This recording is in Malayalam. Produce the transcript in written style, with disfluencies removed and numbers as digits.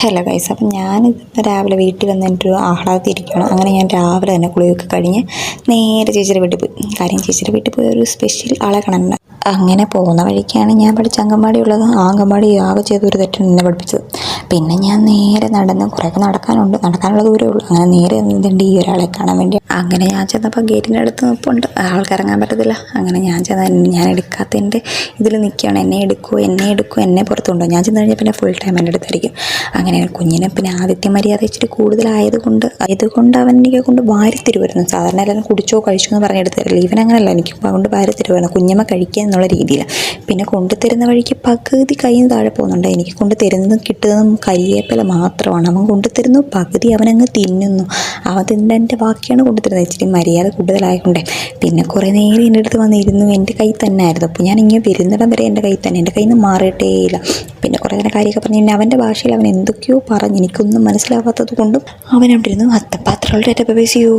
ഹലോ ഗൈസ്, അപ്പം ഞാനിപ്പോൾ രാവിലെ വീട്ടിൽ വന്ന് എൻ്റെ ആഹ്ലാദത്തിരിക്കുകയാണ്. അങ്ങനെ ഞാൻ രാവിലെ തന്നെ കുളിയൊക്കെ കഴിഞ്ഞ് നേരെ ചേച്ചിയുടെ വീട്ടിൽ പോയി. കാര്യം ചേച്ചിയുടെ വീട്ടിൽ പോയി ഒരു സ്പെഷ്യൽ ആളെ കാണാനുണ്ട്. അങ്ങനെ പോകുന്ന വഴിക്കാണ് ഞാൻ പഠിച്ച അങ്കൻവാടി ഉള്ളത്. ആ അങ്കൻവാടി യാഗം ചെയ്തൊരു തെറ്റാണ് എന്നെ പഠിപ്പിച്ചത്. പിന്നെ ഞാൻ നേരെ നടന്ന് കുറേയൊക്കെ നടക്കാനുള്ള ദൂരമേ ഉള്ളൂ. അങ്ങനെ നേരെ എന്തുണ്ട് ഈ ഒരാളെ കാണാൻ വേണ്ടി. അങ്ങനെ ഞാൻ ചെന്നപ്പോൾ ഗേറ്റിൻ്റെ അടുത്ത് നിൽപ്പുണ്ട്. ആൾക്ക് ഇറങ്ങാൻ പറ്റത്തില്ല. അങ്ങനെ ഞാൻ എടുക്കാത്തതിൻ്റെ ഇതിൽ നിൽക്കുകയാണ്. എന്നെ എടുക്കുമോ എന്നെ പുറത്ത് കൊണ്ടുപോകും. ഞാൻ ചെന്ന് കഴിഞ്ഞാൽ പിന്നെ ഫുൾ ടൈം എൻ്റെ അടുത്തായിരിക്കും. അങ്ങനെ കുഞ്ഞിനെ പിന്നെ ആദിത്യ മര്യാദ ഇച്ചിരി കൂടുതലായതുകൊണ്ട് അവനെ കൊണ്ട് വാരിത്തരുമായിരുന്നു. സാധാരണ എല്ലാവരും കുടിച്ചോ കഴിച്ചോ എന്ന് പറഞ്ഞെടുത്ത് തരില്ല. ഇവൻ അങ്ങനെയല്ല, എനിക്ക് കൊണ്ട് വാരിത്തരുമായിരുന്നു കുഞ്ഞമ്മ കഴിക്കുക എന്നുള്ള രീതിയിലാണ്. പിന്നെ കൊണ്ടുതരുന്ന വഴിക്ക് പകുതി കയ്യിൽ നിന്ന് താഴെ പോകുന്നുണ്ട്. എനിക്ക് കൊണ്ട് തരുന്നതും കിട്ടുന്നതും കരിയേപ്പില മാത്രമാണ്. അവൻ കൊണ്ടുതരുന്നു, പകുതി അവനങ്ങ് തിന്നുന്നു. അവൻ തിന്നതിൻ്റെ ബാക്കിയാണ് കൊണ്ടുതരുന്നത്. ഇച്ചിരി മര്യാദ കൂടുതലായതുകൊണ്ടേ. പിന്നെ കുറേ നേരം എൻ്റെ അടുത്ത് വന്നിരുന്നു. എൻ്റെ കൈ തന്നെ ആയിരുന്നു. അപ്പോൾ ഞാൻ ഇങ്ങനെ വരുന്നിടം വരെ എൻ്റെ കൈ തന്നെ, എൻ്റെ കയ്യിൽ നിന്ന് മാറിയിട്ടേയില്ല. പിന്നെ കുറേ നേരം കാര്യമൊക്കെ പറഞ്ഞ് പിന്നെ അവൻ്റെ ഭാഷയിൽ അവൻ എന്തൊക്കെയോ പറഞ്ഞ് എനിക്കൊന്നും മനസ്സിലാവാത്തത് കൊണ്ടും അവൻ അവിടെ ഇരുന്നു. അത്തപ്പാത്രങ്ങളുടെ ബൈ ബൈ, സീ യു.